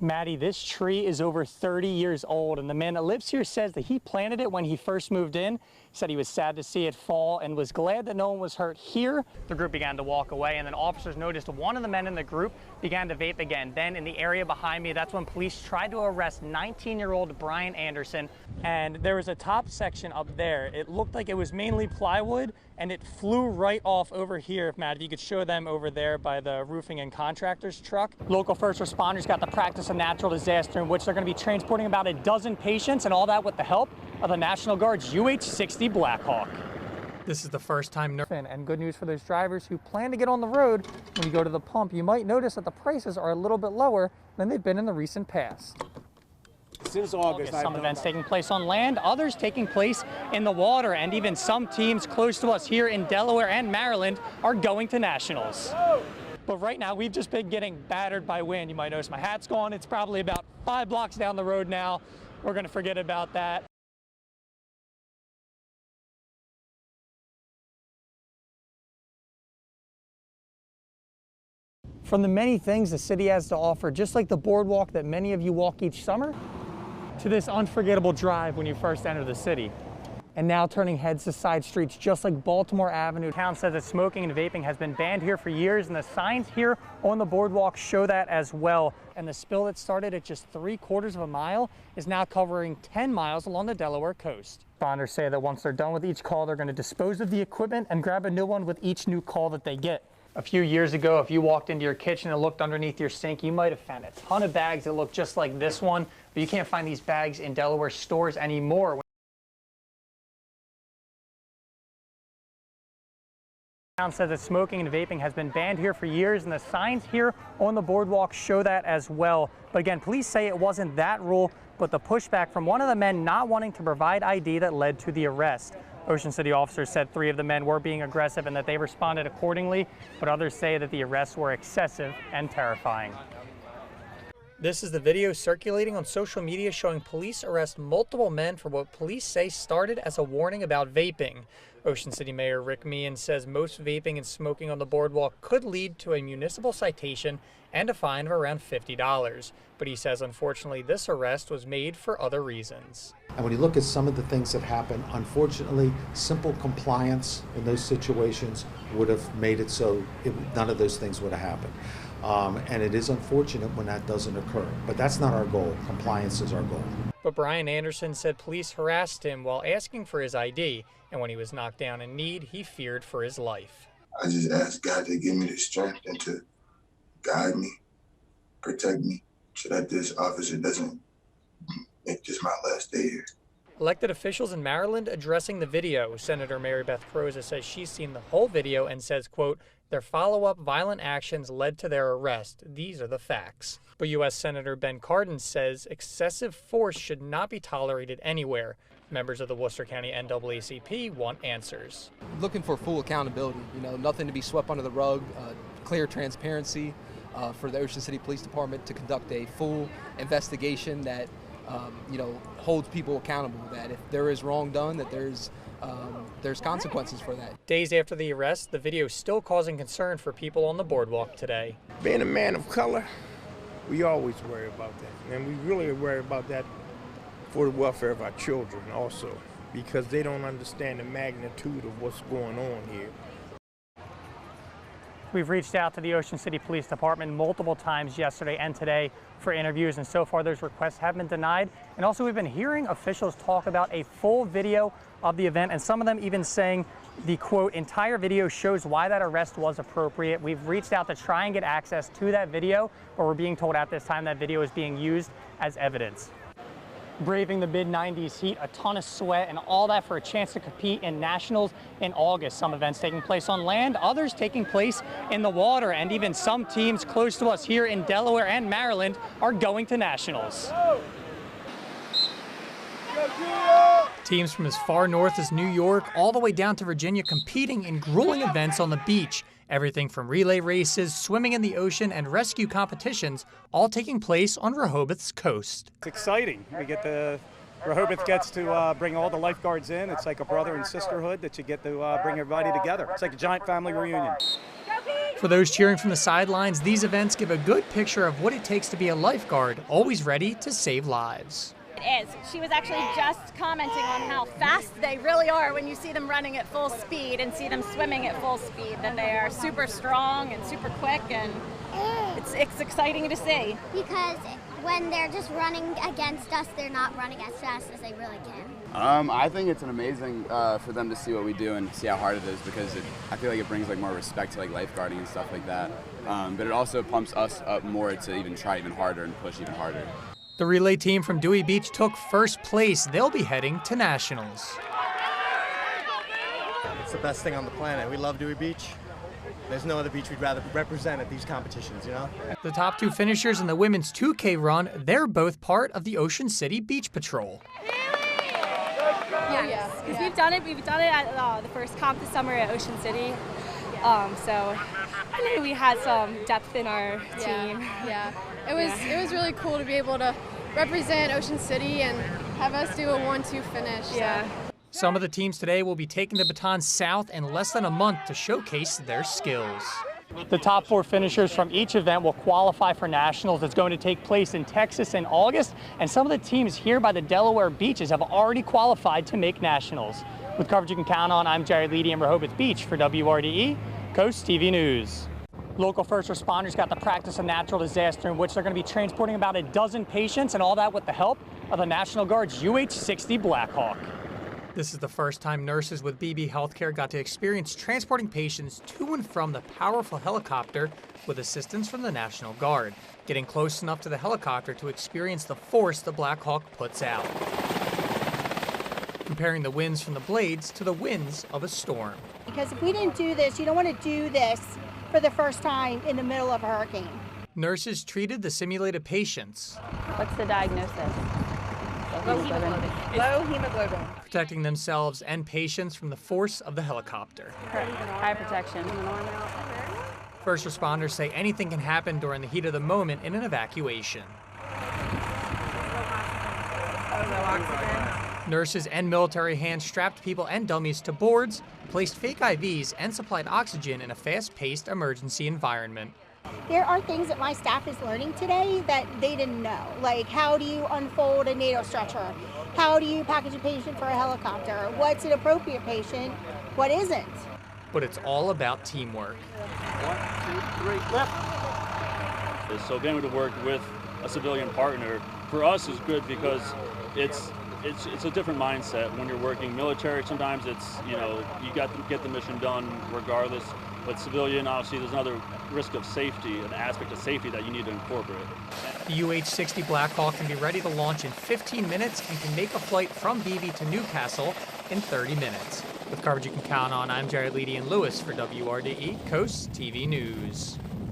Maddie, this tree is over 30 years old, and the man that lives here says that he planted it when he first moved in. He said he was sad to see it fall and was glad that no one was hurt here. The group began to walk away, and then officers noticed one of the men in the group began to vape again. Then in the area behind me, that's when police tried to arrest 19-year-old Brian Anderson. And there was a top section up there. It looked like it was mainly plywood, and it flew right off over here. If Matt, if you could show them over there by the roofing and contractors truck. Local first responders got to practice a natural disaster in which they're going to be transporting about a dozen patients, and all that with the help of the National Guard's UH-60 Blackhawk. This is the first time, and good news for those drivers who plan to get on the road. When you go to the pump, you might notice that the prices are a little bit lower than they've been in the recent past. Since August, some events taking place on land, others taking place in the water, and even some teams close to us here in Delaware and Maryland are going to nationals. But right now, we've just been getting battered by wind. You might notice my hat's gone. It's probably about 5 blocks down the road now. We're going to forget about that. From the many things the city has to offer, just like the boardwalk that many of you walk each summer, to this unforgettable drive when you first enter the city. And now turning heads to side streets just like Baltimore Avenue. Town says that smoking and vaping has been banned here for years, and the signs here on the boardwalk show that as well. And the spill that started at just 3/4 of a mile is now covering 10 miles along the Delaware coast. Responders say that once they're done with each call, they're going to dispose of the equipment and grab a new one with each new call that they get. A few years ago, if you walked into your kitchen and looked underneath your sink, you might have found a ton of bags that look just like this one, but you can't find these bags in Delaware stores anymore. Town says that smoking and vaping has been banned here for years, and the signs here on the boardwalk show that as well. But again, police say it wasn't that rule, but the pushback from one of the men not wanting to provide ID that led to the arrest. Ocean City officers said 3 of the men were being aggressive and that they responded accordingly, but others say that the arrests were excessive and terrifying. This is the video circulating on social media showing police arrest multiple men for what police say started as a warning about vaping. Ocean City Mayor Rick Meehan says most vaping and smoking on the boardwalk could lead to a municipal citation and a fine of around $50. But he says, unfortunately, this arrest was made for other reasons. And when you look at some of the things that happen, unfortunately, simple compliance in those situations would have made it so none of those things would have happened. And it is unfortunate when that doesn't occur. But that's not our goal. Compliance is our goal. But Brian Anderson said police harassed him while asking for his ID, and when he was knocked down in need, he feared for his life. I just asked God to give me the strength and to guide me, protect me, so that this officer doesn't make this my last day here. Elected officials in Maryland addressing the video. Senator Mary Beth Croza says she's seen the whole video and says, quote, their follow-up violent actions led to their arrest. These are the facts. But U.S. Senator Ben Cardin says excessive force should not be tolerated anywhere. Members of the Worcester County NAACP want answers. Looking for full accountability, nothing to be swept under the rug, clear transparency for the Ocean City Police Department to conduct a full investigation that holds people accountable, that if there is wrong done, that there's consequences for that. Days after the arrest, the video is still causing concern for people on the boardwalk today. Being a man of color, we always worry about that. And we really worry about that for the welfare of our children also, because they don't understand the magnitude of what's going on here. We've reached out to the Ocean City Police Department multiple times yesterday and today for interviews, and so far those requests have been denied. And also we've been hearing officials talk about a full video of the event, and some of them even saying the, quote, entire video shows why that arrest was appropriate. We've reached out to try and get access to that video, but we're being told at this time that video is being used as evidence. Braving the mid-90s heat, a ton of sweat, and all that for a chance to compete in nationals in August. Some events taking place on land, others taking place in the water, and even some teams close to us here in Delaware and Maryland are going to nationals. Teams from as far north as New York all the way down to Virginia competing in grueling events on the beach. Everything from relay races, swimming in the ocean, and rescue competitions, all taking place on Rehoboth's coast. It's exciting. Rehoboth gets to bring all the lifeguards in. It's like a brother and sisterhood that you get to bring everybody together. It's like a giant family reunion. Go Pete! For those cheering from the sidelines, these events give a good picture of what it takes to be a lifeguard, always ready to save lives. It is. She was actually just commenting on how fast they really are when you see them running at full speed and see them swimming at full speed, that they are super strong and super quick, and it's exciting to see. Because when they're just running against us, they're not running as fast as they really can. I think it's an amazing for them to see what we do and see how hard it is, because I feel like it brings like more respect to like lifeguarding and stuff like that. But it also pumps us up more to even try even harder and push even harder. The relay team from Dewey Beach took first place. They'll be heading to nationals. It's the best thing on the planet. We love Dewey Beach. There's no other beach we'd rather represent at these competitions, you know? The top two finishers in the women's 2K run, they're both part of the Ocean City Beach Patrol. Yes, because we've done it at the first comp this summer at Ocean City. So we had some depth in our team. Yeah, it was really cool to be able to represent Ocean City and have us do a 1-2 finish. Yeah. So. Some of the teams today will be taking the baton south in less than a month to showcase their skills. The top 4 finishers from each event will qualify for nationals that's going to take place in Texas in August, and some of the teams here by the Delaware beaches have already qualified to make nationals. With coverage you can count on, I'm Jaryd Leady in Rehoboth Beach for WRDE Coast TV News. Local first responders got to practice a natural disaster in which they're going to be transporting about a dozen patients, and all that with the help of the National Guard's UH-60 Blackhawk. This is the first time nurses with BB Healthcare got to experience transporting patients to and from the powerful helicopter with assistance from the National Guard, getting close enough to the helicopter to experience the force the Blackhawk puts out. Comparing the winds from the blades to the winds of a storm. Because if we didn't do this, you don't want to do this for the first time in the middle of a hurricane. Nurses treated the simulated patients. What's the diagnosis? Low hemoglobin. Low hemoglobin. Protecting themselves and patients from the force of the helicopter. High protection. First responders say anything can happen during the heat of the moment in an evacuation. Nurses and military hands strapped people and dummies to boards, placed fake IVs, and supplied oxygen in a fast-paced emergency environment. There are things that my staff is learning today that they didn't know, like how do you unfold a NATO stretcher? How do you package a patient for a helicopter? What's an appropriate patient? What isn't? But it's all about teamwork. 1, 2, 3, lift. So being able to work with a civilian partner for us is good because it's a different mindset. When you're working military, sometimes it's, you got to get the mission done regardless. But civilian, obviously, there's another risk of safety, an aspect of safety that you need to incorporate. The UH-60 Blackhawk can be ready to launch in 15 minutes and can make a flight from BV to Newcastle in 30 minutes. With coverage you can count on, I'm Jaryd Leady in Lewis for WRDE Coast TV News.